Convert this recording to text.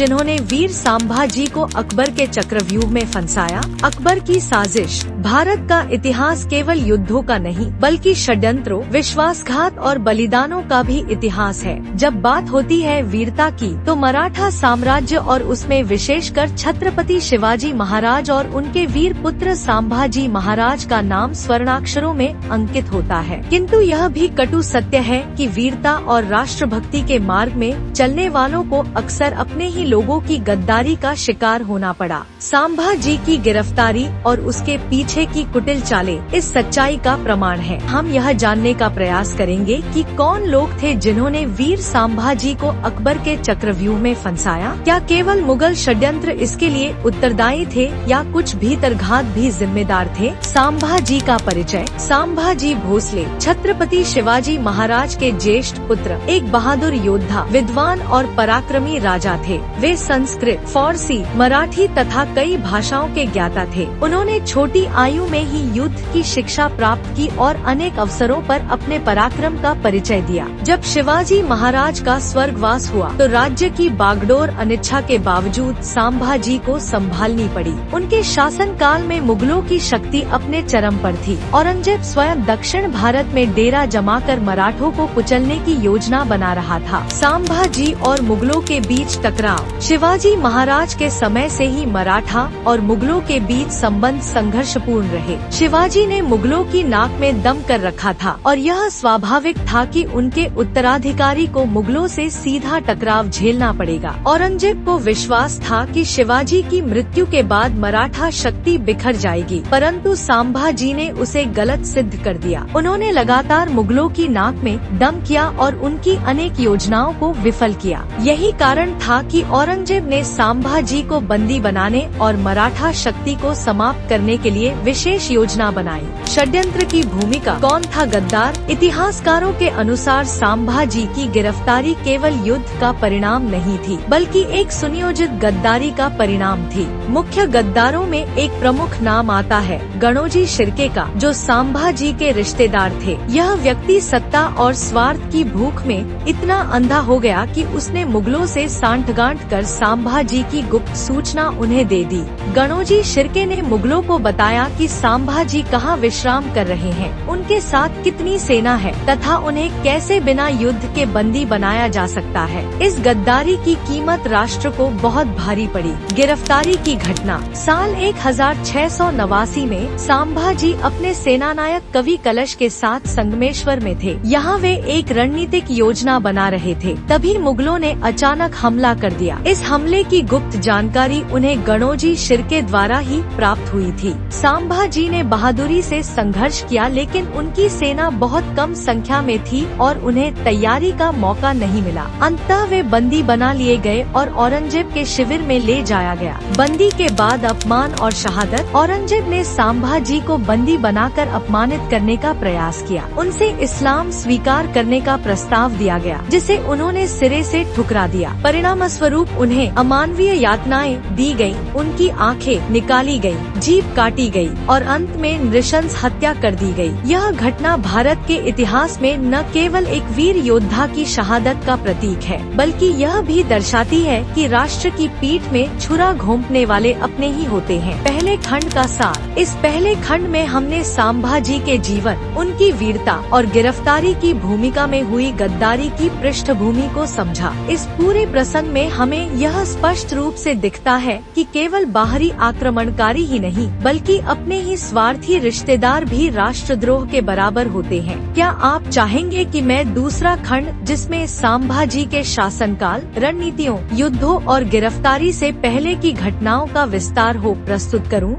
जिन्होंने वीर संभाजी को अकबर के चक्रव्यूह में फंसाया। अकबर की साजिश। भारत का इतिहास केवल युद्धों का नहीं बल्कि षड्यंत्रों, विश्वासघात और बलिदानों का भी इतिहास है। जब बात होती है वीरता की तो मराठा साम्राज्य और उसमें विशेषकर छत्रपति शिवाजी महाराज और उनके वीर पुत्र संभाजी महाराज का नाम स्वर्णाक्षरों में अंकित होता है। किंतु यह भी कटु सत्य है कि वीरता और राष्ट्रभक्ति के मार्ग में चलने वालों को अक्सर अपने ही लोगों की गद्दारी का शिकार होना पड़ा। संभाजी की गिरफ्तारी और उसके पीछे की कुटिल चालें इस सच्चाई का प्रमाण है। हम यह जानने का प्रयास करेंगे कि कौन लोग थे जिन्होंने वीर संभाजी को अकबर के चक्रव्यूह में फंसाया। क्या केवल मुगल षड्यंत्र इसके लिए उत्तरदायी थे या कुछ भीतरघात भी जिम्मेदार थे। संभाजी का परिचय। संभाजी भोसले छत्रपति शिवाजी महाराज के ज्येष्ठ पुत्र, एक बहादुर योद्धा, विद्वान और पराक्रमी राजा थे। वे संस्कृत, फारसी, मराठी तथा कई भाषाओं के ज्ञाता थे। उन्होंने छोटी आयु में ही युद्ध की शिक्षा प्राप्त की और अनेक अवसरों पर अपने पराक्रम का परिचय दिया। जब शिवाजी महाराज का स्वर्गवास हुआ तो राज्य की बागडोर अनिच्छा के बावजूद संभाजी को संभालनी पड़ी। उनके शासन काल में मुगलों की शक्ति अपने चरम पर थी। औरंगजेब स्वयं दक्षिण भारत में डेरा जमाकर मराठों को कुचलने की योजना बना रहा था। संभाजी और मुगलों के बीच टकराव। शिवाजी महाराज के समय से ही मराठा और मुगलों के बीच संबंध संघर्षपूर्ण रहे। शिवाजी ने मुगलों की नाक में दम कर रखा था और यह स्वाभाविक था कि उनके उत्तराधिकारी को मुगलों से सीधा टकराव झेलना पड़ेगा। औरंगजेब को विश्वास था कि शिवाजी की मृत्यु के बाद मराठा शक्ति बिखर जाएगी, परंतु संभाजी ने उसे गलत सिद्ध कर दिया। उन्होंने लगातार मुगलों की नाक में दम किया और उनकी अनेक योजनाओं को विफल किया। यही कारण था कि औरंगजेब ने संभाजी को बंदी बनाने और मराठा शक्ति को समाप्त करने के लिए विशेष योजना बनाई। षड्यंत्र की भूमिका। कौन था गद्दार? इतिहासकारों के अनुसार संभाजी की गिरफ्तारी केवल युद्ध का परिणाम नहीं थी बल्कि एक सुनियोजित गद्दारी का परिणाम थी। मुख्य गद्दारों में एक प्रमुख नाम आता है गणोजी शिर्के का, जो संभाजी के रिश्तेदार थे। यह व्यक्ति सत्ता और स्वार्थ की भूख में इतना अंधा हो गया कि उसने मुगलों से सांठगांठ कर संभाजी की गुप्त सूचना उन्हें दे दी। गणोजी शिर्के ने मुगलों को बताया कि संभाजी कहाँ विश्राम कर रहे हैं, उनके साथ कितनी सेना है तथा उन्हें कैसे बिना युद्ध के बंदी बनाया जा सकता है। इस गद्दारी की कीमत राष्ट्र को बहुत भारी पड़ी। गिरफ्तारी की घटना। साल 1689 में संभाजी अपने सेनानायक कवि कलश के साथ संगमेश्वर में थे। यहाँ वे एक रणनीतिक योजना बना रहे थे। तभी मुगलों ने अचानक हमला कर दिया। इस हमले की गुप्त जानकारी उन्हें गणोजी शिर्के द्वारा ही प्राप्त हुई थी। संभाजी ने बहादुरी से संघर्ष किया, लेकिन उनकी सेना बहुत कम संख्या में थी और उन्हें तैयारी का मौका नहीं मिला। अंततः वे बंदी बना लिए गए और औरंगजेब के शिविर में ले जाया गया। बंदी के बाद अपमान और शहादत। औरंगजेब ने संभाजी को बंदी बनाकर अपमानित करने का प्रयास किया। उनसे इस्लाम स्वीकार करने का प्रस्ताव दिया गया, जिसे उन्होंने सिरे से ठुकरा दिया। परिणाम स्वरूप उन्हें अमानवीय यातनाएं दी गयी, उनकी आंखें निकाली गयी, जीभ काटी गयी और अंत में नृशंस हत्या कर दी गयी। यह घटना भारत के इतिहास में न केवल एक वीर योद्धा की शहादत का प्रतीक है, बल्कि यह भी दर्शाती है कि राष्ट्र की पीठ में छुरा घोंपने वाले अपने ही होते हैं। पहले खंड का सार। इस पहले खंड में हमने संभाजी के जीवन, उनकी वीरता और गिरफ्तारी की भूमिका में हुई गद्दारी की पृष्ठभूमि को समझा। इस पूरे प्रसंग में हमें यह स्पष्ट रूप से दिखता है कि केवल बाहरी आक्रमणकारी ही नहीं बल्कि अपने ही स्वार्थी रिश्तेदार भी राष्ट्रद्रोह के बराबर होते हैं। क्या आप चाहेंगे कि मैं दूसरा खंड, जिसमें संभाजी के शासनकाल, रणनीतियों, युद्धों और गिरफ्तारी से पहले की घटनाओं का विस्तार हो, प्रस्तुत करूं?